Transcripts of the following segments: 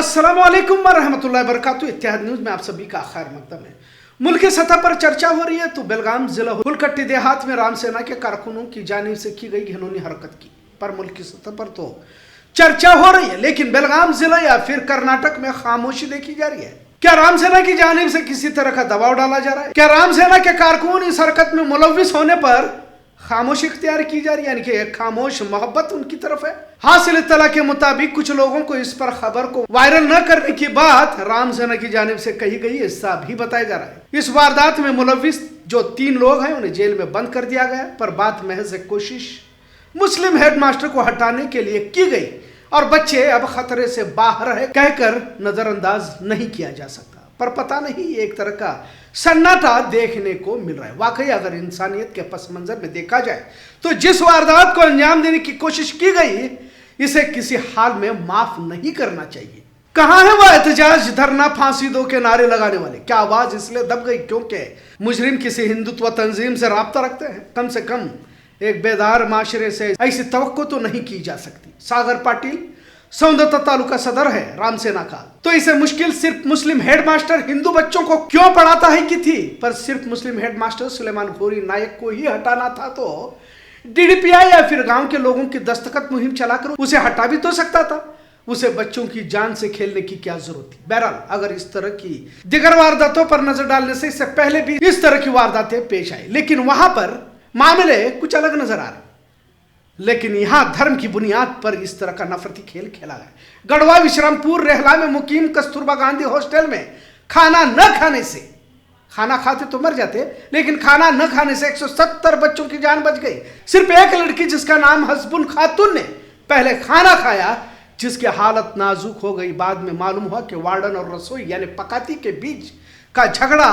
अस्सलामुअलैकुम वरहमतुल्लाहि वबरकातुहू। इत्तेहाद न्यूज़ में आप सभी का खैर मकदम है। मुल्क की सतह पर चर्चा हो रही है तो बेलगाम जिला हुलकट्टी देहात में राम सेना के कारकुनों की जानिब से की गई घिनौनी हरकत की पर मुल्क की सतह पर तो चर्चा हो रही है, लेकिन बेलगाम जिला या फिर कर्नाटक में खामोशी देखी जा रही है। क्या राम सेना की जानिब से किसी तरह का दबाव डाला जा रहा है? क्या राम सेना के कारकुन इस हरकत में मुलव्विस होने पर खामोशी इख्तियार की जा रही है, यानी कि एक खामोश मोहब्बत उनकी तरफ है? हासिल इत्तला के मुताबिक कुछ लोगों को इस पर खबर को वायरल न करने की बात राम सेना की जानिब से कही गई, ऐसा भी बताया जा रहा है। इस वारदात में मुलव्विस जो 3 लोग हैं उन्हें जेल में बंद कर दिया गया, पर बात महज एक कोशिश मुस्लिम हेडमास्टर को हटाने के लिए की गई और बच्चे अब खतरे से बाहर है कहकर नजरअंदाज नहीं किया जा सकता। पर पता नहीं, एक तरह का सन्नाटा देखने को मिल रहा है। वाकई अगर इंसानियत के पस मंजर में देखा जाए तो जिस वारदात को अंजाम देने की कोशिश की गई, इसे किसी हाल में माफ नहीं करना चाहिए। कहां है वह एहतजाज, धरना, फांसी दो के नारे लगाने वाले? क्या आवाज इसलिए दब गई क्योंकि मुजरिम किसी हिंदुत्व तंजीम से राब्ता रखते हैं? कम से कम एक बेदार माशरे से ऐसी तवक्को तो नहीं की जा सकती। सागर पाटिल सौंदत्ता तालुका सदर है राम सेना का, तो इसे मुश्किल सिर्फ मुस्लिम हेडमास्टर हिंदू बच्चों को क्यों पढ़ाता है की थी, पर सिर्फ मुस्लिम हेडमास्टर सुलेमान घोरी नायक को ही हटाना था तो डीडीपीआई या फिर गांव के लोगों की दस्तखत मुहिम चलाकर उसे हटा भी तो सकता था। उसे बच्चों की जान से खेलने की क्या जरूरत थी? बहरहाल अगर इस तरह की दिगर वारदातों पर नजर डालने से इससे पहले भी इस तरह की वारदातें पेश आई, लेकिन वहां पर मामले कुछ अलग नजर आ रहे। लेकिन यहां धर्म की बुनियाद पर इस तरह का नफरती खेल खेला गया। गढ़वा विश्रामपुर रेहला में मुकीम कस्तूरबा गांधी हॉस्टल में खाना न खाने से, खाना खाते तो मर जाते, लेकिन खाना न खाने से 170 बच्चों की जान बच गई। सिर्फ एक लड़की जिसका नाम हसबुन खातून ने पहले खाना खाया, जिसकी हालत नाजुक हो गई। बाद में मालूम हुआ कि वार्डन और रसोई यानी पकाती के बीच का झगड़ा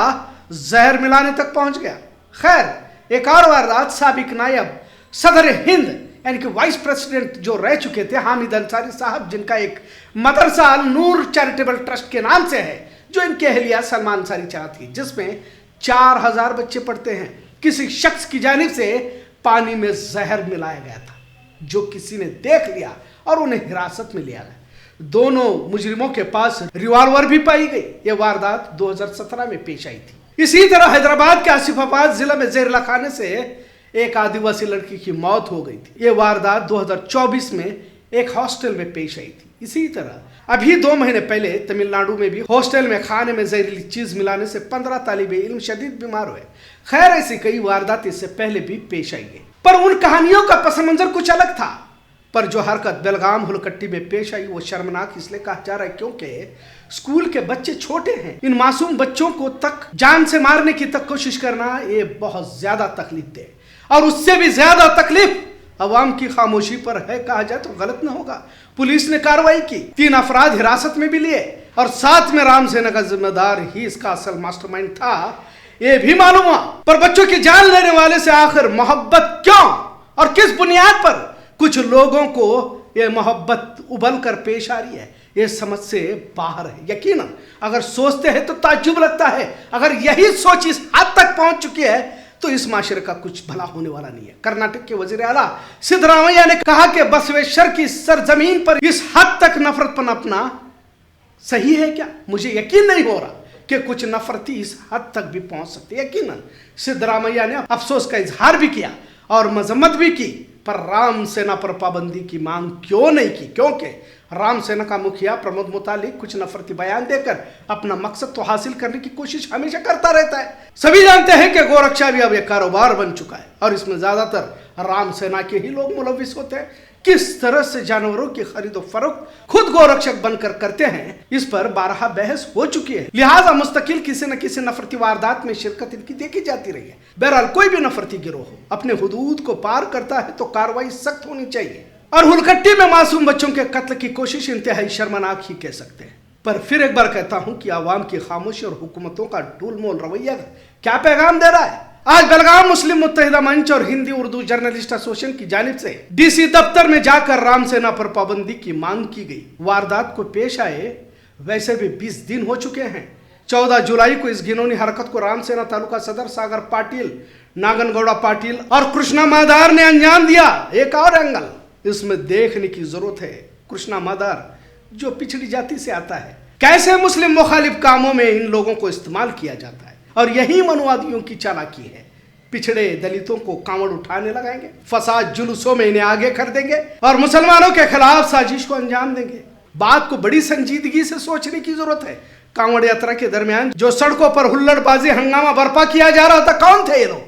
जहर मिलाने तक पहुंच गया। खैर, एक और वारदात साबिक नायब सदर हिंद यानी कि वाइस प्रेसिडेंट जो रह चुके थे हामिद अंसारी साहब, जिनका एक मदरसा अल नूर चैरिटेबल ट्रस्ट के नाम से है, जो इनके अहलिया सलमा अंसारी चलाती है, जिसमें 4000 बच्चे पढ़ते हैं, किसी शख्स की जानिब से पानी में जहर मिलाया गया था, जो किसी ने देख लिया और उन्हें हिरासत में लिया गया। दोनों मुजरिमों के पास रिवॉल्वर भी पाई गई। यह वारदात 2017 में पेश आई थी। इसी तरह हैदराबाद के आसिफाबाद जिला में जहरीला खाने से एक आदिवासी लड़की की मौत हो गई थी। यह वारदात 2024 में एक हॉस्टल में पेश आई थी। इसी तरह अभी 2 महीने पहले तमिलनाडु में भी हॉस्टल में खाने में जहरीली चीज मिलाने से 15 तालिबे इल्म शदीद बीमार हुए। खैर, ऐसी कई वारदात इससे पहले भी पेश आई है, पर उन कहानियों का पस मंजर कुछ अलग था। पर जो हरकत बेलगाम हुलकट्टी में पेश आई वो शर्मनाक इसलिए कहा जा रहा है क्योंकि स्कूल के बच्चे छोटे हैं। इन मासूम बच्चों को तक जान से मारने की तक कोशिश करना ये बहुत ज्यादा तकलीफ दे, और उससे भी ज्यादा तकलीफ अवाम की खामोशी पर है, कहा जाए तो गलत न होगा। पुलिस ने कार्रवाई की, 3 अफराद हिरासत में भी लिए और साथ में राम सेना का जिम्मेदार ही इसका असल मास्टरमाइंड था, यह भी मालूम हुआ। पर बच्चों की जान लेने वाले से आखिर मोहब्बत क्यों और किस बुनियाद पर कुछ लोगों को यह मोहब्बत उबल कर पेश आ रही है, यह समझ से बाहर है। यकीनन अगर सोचते हैं तो ताज्जुब लगता है। अगर यही सोच इस हद तक पहुंच चुकी है तो इस माशरे का कुछ भला होने वाला नहीं है। कर्नाटक के वजीर आला सिद्धरामैया ने कहा कि बसवेश्वर की सरजमीन पर इस हद तक नफरत पनपना सही है क्या? मुझे यकीन नहीं हो रहा कि कुछ नफरती इस हद तक भी पहुंच सकती है। यकीनन सिद्धरामैया ने अफसोस का इजहार भी किया और मजम्मत भी की, पर राम सेना पर पाबंदी की मांग क्यों नहीं की? क्योंकि राम सेना का मुखिया प्रमोद मुतालिक कुछ नफरती बयान देकर अपना मकसद तो हासिल करने की कोशिश हमेशा करता रहता है। सभी जानते हैं कि गोरक्षा भी अब एक कारोबार बन चुका है और इसमें ज्यादातर राम सेना के ही लोग मुलव्विस होते हैं। किस तरह से जानवरों की खरीदो फरोख्त खुद गोरक्षक बनकर करते हैं, इस पर 12 बहस हो चुकी है। लिहाजा मुस्तकिल किसी न किसी नफरती वारदात में शिरकत इनकी देखी जाती रही है। बहरहाल कोई भी नफरती गिरोह अपने हुदूद को पार करता है तो कार्रवाई सख्त होनी चाहिए, और हुलकट्टी में मासूम बच्चों के कत्ल की कोशिश इंतहाई शर्मनाक ही कह सकते हैं। पर फिर एक बार कहता हूं कि आवाम की खामोशी और हुकूमतों का डूलमोल रवैया क्या पैगाम दे रहा है? आज बेलगाम मुस्लिम मुत्तहिदा मंच और हिंदी उर्दू जर्नलिस्ट एसोसिएशन की जानिब से डीसी दफ्तर में जाकर राम सेना पर पाबंदी की मांग की गई। वारदात को पेश आए वैसे भी 20 दिन हो चुके हैं। 14 जुलाई को इस घिनौनी हरकत को राम सेना तालुका सदर सागर पाटिल, नागनगौड़ा पाटिल और कृष्णा मादार ने अंजाम दिया। एक और एंगल इसमें देखने की जरूरत है। कृष्णा मादार जो पिछड़ी जाति से आता है। कैसे मुस्लिम मुखालिफ कामों में इन लोगों को इस्तेमाल किया जाता है, और यही मनुवादियों की चालाकी है। पिछड़े दलितों को कांवड़ उठाने लगाएंगे, फसाद जुलूसों में इन्हें आगे कर देंगे और मुसलमानों के खिलाफ साजिश को अंजाम देंगे। बात को बड़ी संजीदगी से सोचने की जरूरत है। कांवड़ यात्रा के दरमियान जो सड़कों पर हुल्लड़बाजी हंगामा बर्पा किया जा रहा था, कौन थे ये लोग?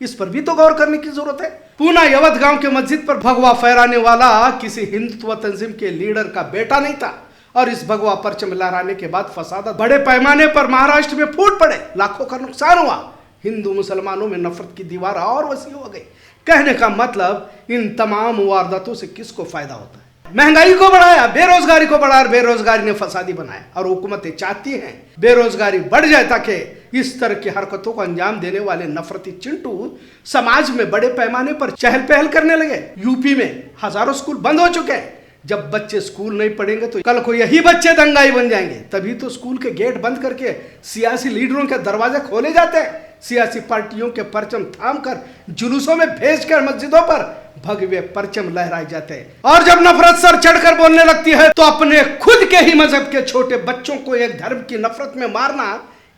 इस पर भी तो गौर करने की जरूरत है। पूना यवत गांव के मस्जिद पर भगवा फहराने वाला किसी हिंदुत्व तंजीम के लीडर का बेटा नहीं था, और इस भगवा परचम लहराने के बाद फसाद बड़े पैमाने पर महाराष्ट्र में फूट पड़े, लाखों का नुकसान हुआ। हिंदू मुसलमानों में नफरत की दीवार और वसी हो गई। कहने का मतलब, इन तमाम वारदातों से किसको फायदा होता है? महंगाई को बढ़ाया, बेरोजगारी को बढ़ाया, बेरोजगारी ने फसादी बनाया, और हुकूमतें चाहती हैं बेरोजगारी बढ़ जाए ताकि इस तरह की हरकतों को अंजाम देने वाले नफरती चिंटू समाज में बड़े पैमाने पर चहल पहल करने लगे। यूपी में हजारों स्कूल बंद हो चुके हैं। जब बच्चे स्कूल नहीं पढ़ेंगे तो कल को यही बच्चे दंगाई बन जाएंगे। तभी तो स्कूल के गेट बंद करके सियासी लीडरों के दरवाजे खोले जाते हैं। सियासी पार्टियों के परचम थामकर जुलूसों में भेजकर मस्जिदों पर भगवे परचम लहराए जाते हैं। और जब नफरत सर चढ़कर बोलने लगती है तो अपने खुद के ही मजहब के छोटे बच्चों को एक धर्म की नफरत में मारना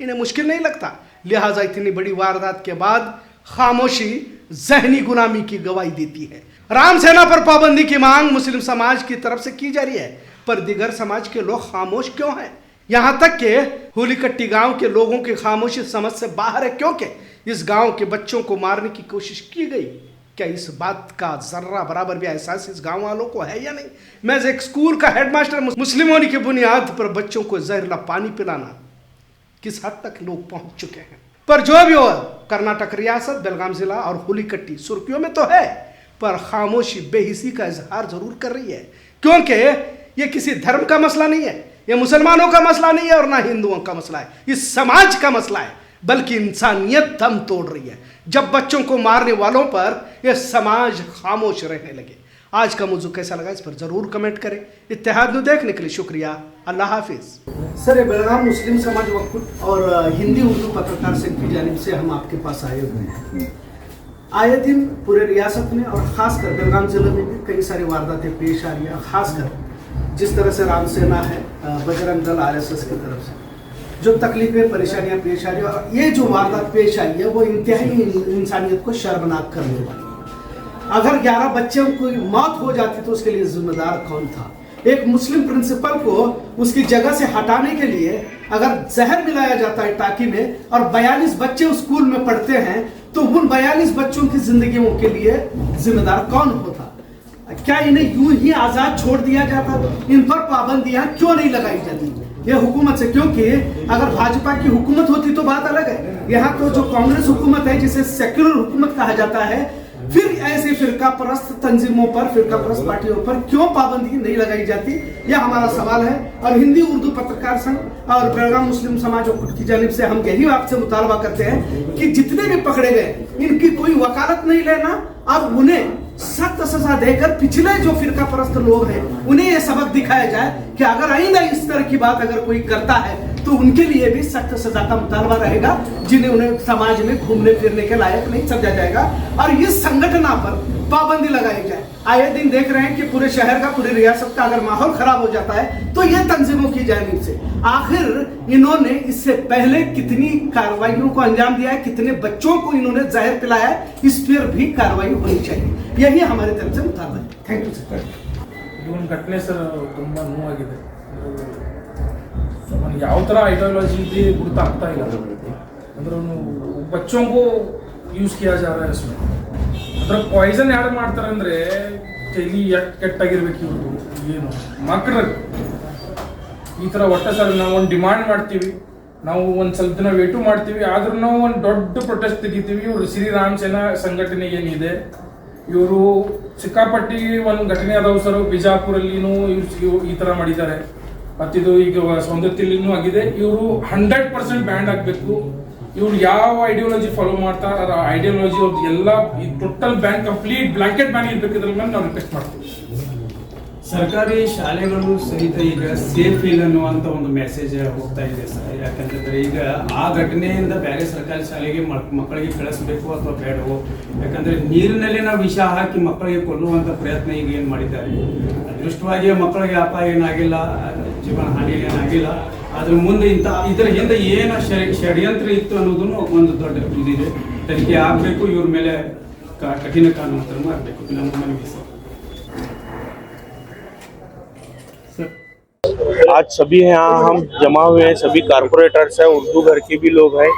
इन्हें मुश्किल नहीं लगता। लिहाजा इतनी बड़ी वारदात के बाद खामोशी जहनी गुलामी की गवाही देती है। राम सेना पर पाबंदी की मांग मुस्लिम समाज की तरफ से की जा रही है, पर दिगर समाज के लोग खामोश क्यों हैं? यहां तक के हुलीकट्टी गांव के लोगों की खामोशी समझ से बाहर है, क्योंकि इस गांव के बच्चों को मारने की कोशिश की गई। क्या इस बात का जर्रा बराबर भी एहसास इस गांव वालों को है या नहीं? मैं एक स्कूल का हेडमास्टर, मुस्लिम होने की बुनियाद पर बच्चों को जहरीला पानी पिलाना किस हद तक लोग पहुंच चुके हैं। पर जो भी हो, कर्नाटक रियासत, बेलगाम जिला और हुलीकट्टी सुर्खियों में तो है, पर खामोशी बेहिसी का इजहार जरूर कर रही है, क्योंकि ये किसी धर्म का मसला नहीं है, ये मुसलमानों का मसला नहीं है और ना हिंदुओं का मसला है, इस समाज का मसला है, बल्कि इंसानियत दम तोड़ रही है जब बच्चों को मारने वालों पर यह समाज खामोश रहने लगे। आज का मौजू कैसा लगा इस पर जरूर कमेंट करें। इत्तेहाद न्यूज़ देखने के लिए शुक्रिया। अल्लाह हाफिज। सर, बेलगाम मुस्लिम समाज वक्फ और हिंदी उर्दू पत्रकार संघ की जानिब से हम आपके पास आए हुए हैं। आए दिन पूरे रियासत में और खासकर बेलगाम जिले में भी कई सारी वारदातें पेश आ रही है। खासकर जिस तरह से राम सेना है, बजरंग दल, RSS की तरफ से जो तकलीफें परेशानियां पेश आ रही है, और ये जो वारदात पेश आई है वो इंतहाई इंसानियत को शर्मनाक करने वाली है। अगर 11 बच्चों की मौत हो जाती तो उसके लिए जिम्मेदार कौन था? एक मुस्लिम प्रिंसिपल को उसकी जगह से हटाने के लिए अगर जहर मिलाया जाता है टाकी में और 42 बच्चे उस स्कूल में पढ़ते हैं, तो उन 42 बच्चों की जिंदगियों के लिए जिम्मेदार कौन होता? क्या इन्हें यूं ही आजाद छोड़ दिया जाता? इन पर पाबंदियां क्यों नहीं लगाई जाती ये हुकूमत से? क्योंकि अगर भाजपा की हुकूमत होती तो बात अलग है। यहाँ तो जो कांग्रेस हुकूमत है, जिसे सेक्युलर हुकूमत कहा जाता है, फिर ऐसे फिरका परस्त तंजीमों पर, फिरका परस्त पार्टियों पर क्यों पाबंदी नहीं लगाई जाती? यह हमारा सवाल है। और हिंदी उर्दू पत्रकार संघ और बेलगाम मुस्लिम समाज की जानिब से हम यही आपसे मुतालबा करते हैं कि जितने भी पकड़े गए, इनकी कोई वकालत नहीं लेना, अब उन्हें सख्त सजा देकर पिछले जो फिरका परस्त लोग हैं उन्हें यह सबक दिखाया जाए कि अगर आइंदा इस तरह की बात अगर कोई करता है तो उनके लिए भी सख्त सजा का मुतालबा रहेगा, जिन्हें उन्हें समाज में घूमने फिरने के लायक नहीं समझा जाएगा, और इस संगठन पर पाबंदी लगाई जाए। आए दिन देख रहे हैं कि पूरे शहर का, पूरी रियासत का अगर माहौल खराब हो जाता है तो ये तंजीमों की जानिब से आखिर इन्होंने इससे पहले कितनी कार्रवाइयों को अंजाम दिया है, कितने बच्चों को इन्होंने जहर पिलाया है, इस पर भी कार्रवाई होनी चाहिए। यही हमारी तरफ से मुतालबा है। Thank you sir. ಇವನ್ ಘಟನೆ ಸರ್ ತುಂಬ ನೋವಾಗಿದೆ. ಅವನು ಯಾವ ಥರ आइडियोलॉजी भी गुर्ता ಇಲ್ಲ. ಅಂದ್ರೆ बच्चों को यूज किया जा रहा है इसमें. ಅದ್ರ ಪಾಯ್ಸನ್ ಯಾರು ಮಾಡ್ತಾರೆ ಅಂದ್ರೆ ತಲೆ ಕೆಟ್ಟಾಗಿರ್ಬೇಕು ಇವರು. ಏನು ಮಕ್ಕಳು ಈ ಥರ ಒಟ್ಟ ಸರ್ ನಾವು ಒಂದು ಡಿಮಾಂಡ್ ಮಾಡ್ತೀವಿ, ನಾವು ಒಂದು ಸ್ವಲ್ಪ ದಿನ ವೇಟು ಮಾಡ್ತೀವಿ, ಆದ್ರೂ ನಾವು ಒಂದು ದೊಡ್ಡ ಪ್ರೊಟೆಸ್ಟ್ ತೆಗಿತೀವಿ. ಇವರು ಶ್ರೀರಾಮ್ ಸೇನಾ ಸಂಘಟನೆ ಏನಿದೆ, ಇವರು ಸಿಕ್ಕಾಪಟ್ಟಿ ಒಂದು ಘಟನೆ ಅದಾವ ಸರ್. ಬಿಜಾಪುರಲ್ಲಿನೂ ಇವ್ರು ಈ ಥರ ಮಾಡಿದ್ದಾರೆ, ಮತ್ತಿದು ಈಗ ಸೌಂದರ್ಯದಲ್ಲಿನೂ ಆಗಿದೆ. ಇವರು 100% ಬ್ಯಾನ್ ಆಗಬೇಕು. ಇವ್ರು ಯಾವ ಐಡಿಯಾಲಜಿ ಫಾಲೋ ಮಾಡ್ತಾರೆ ಆ ಐಡಿಯಾಲಜಿ ಅವ್ರದ್ದು ಎಲ್ಲ ಈ total ban, complete blanket ban ಇರಬೇಕು. ಇದ್ರ ಮೇಲೆ ನಾವು ರಿಕ್ವೆಸ್ಟ್ ಮಾಡ್ತೀವಿ. ಸರ್ಕಾರಿ ಶಾಲೆಗಳು ಸಹಿತ ಈಗ ಸೇಫ್ ಇಲ್ಲ ಅನ್ನುವಂಥ ಒಂದು ಮೆಸೇಜ್ ಹೋಗ್ತಾ ಇದೆ ಸರ್. ಯಾಕಂತಂದ್ರೆ ಈಗ ಆ ಘಟನೆಯಿಂದ ಬೇರೆ ಸರ್ಕಾರಿ ಶಾಲೆಗೆ ಮಕ್ಕಳಿಗೆ ಕಳಿಸ್ಬೇಕು ಅಥವಾ ಬೇಡವೋ, ಯಾಕಂದ್ರೆ ನೀರಿನಲ್ಲಿ ನಾವು ವಿಷ ಹಾಕಿ ಮಕ್ಕಳಿಗೆ ಕೊಲ್ಲುವಂಥ ಪ್ರಯತ್ನ ಈಗ ಏನು ಮಾಡಿದ್ದಾರೆ. ಅದೃಷ್ಟವಾಗಿ ಮಕ್ಕಳಿಗೆ ಅಪಾಯ ಏನಾಗಿಲ್ಲ, ಜೀವನ ಹಾನಿ ಏನಾಗಿಲ್ಲ. ಅದ್ರ ಮುಂದೆ ಇದರ ಹಿಂದೆ ಏನು ಷಡ್ಯಂತ್ರ ಇತ್ತು ಅನ್ನೋದನ್ನು ಒಂದು ದೊಡ್ಡ ಇದಿದೆ. ತನಿಖೆ ಆಗಬೇಕು, ಇವ್ರ ಮೇಲೆ ಕಠಿಣ ಕಾನೂನು ಕ್ರಮ ಆಗಬೇಕು ನಮ್ಮ ಮನವಿ ಸರ್. आज सभी यहाँ हम जमा हुए हैं, सभी कारपोरेटर्स हैं, उर्दू घर के भी लोग हैं।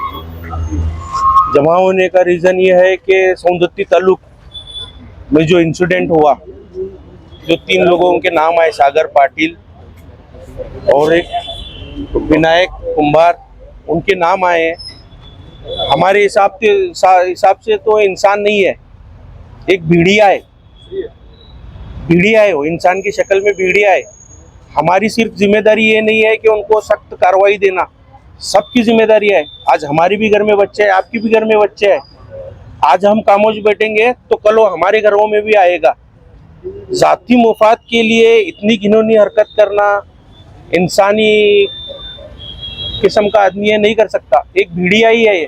जमा होने का रीज़न ये है कि सौंदत्ती तालुक में जो इंसिडेंट हुआ, जो 3 लोगों के नाम आए, सागर पाटिल और एक विनायक कुंभार, उनके नाम आए हैं। हमारे हिसाब से तो इंसान नहीं है, एक भेड़िया है। भेड़िया है वो, इंसान की शक्ल में भेड़िया है। हमारी सिर्फ जिम्मेदारी ये नहीं है कि उनको सख्त कार्रवाई देना, सबकी जिम्मेदारी है। आज हमारे भी घर में बच्चे हैं, आपके भी घर में बच्चे हैं। आज हम खामोश बैठेंगे तो कल वो हमारे घरों में भी आएगा। जाती मुफाद के लिए इतनी घिनौनी हरकत करना इंसानी किस्म का आदमी ये नहीं कर सकता, एक भेड़िया ही है ये।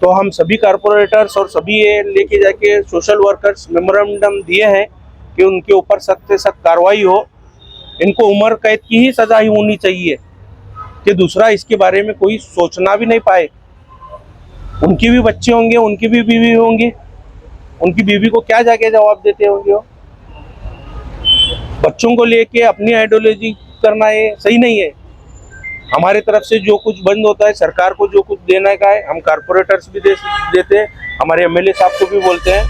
तो हम सभी कारपोरेटर्स और सभी ये लेके जाके सोशल वर्कर्स मेमोरेंडम दिए हैं कि उनके ऊपर सख्त से सख्त कार्रवाई हो। इनको उम्र कैद की ही सजा ही होनी चाहिए कि दूसरा इसके बारे में कोई सोचना भी नहीं पाए। उनके भी बच्चे होंगे, उनकी भी बीवी होंगी, उनकी बीवी को क्या जाके जवाब देते होंगे वो? बच्चों को लेके अपनी आइडियोलॉजी करना ये सही नहीं है। हमारे तरफ से जो कुछ बंद होता है, सरकार को जो कुछ देने का है, हम कारपोरेटर्स भी देते हैं, हमारे एमएलए साहब को भी बोलते हैं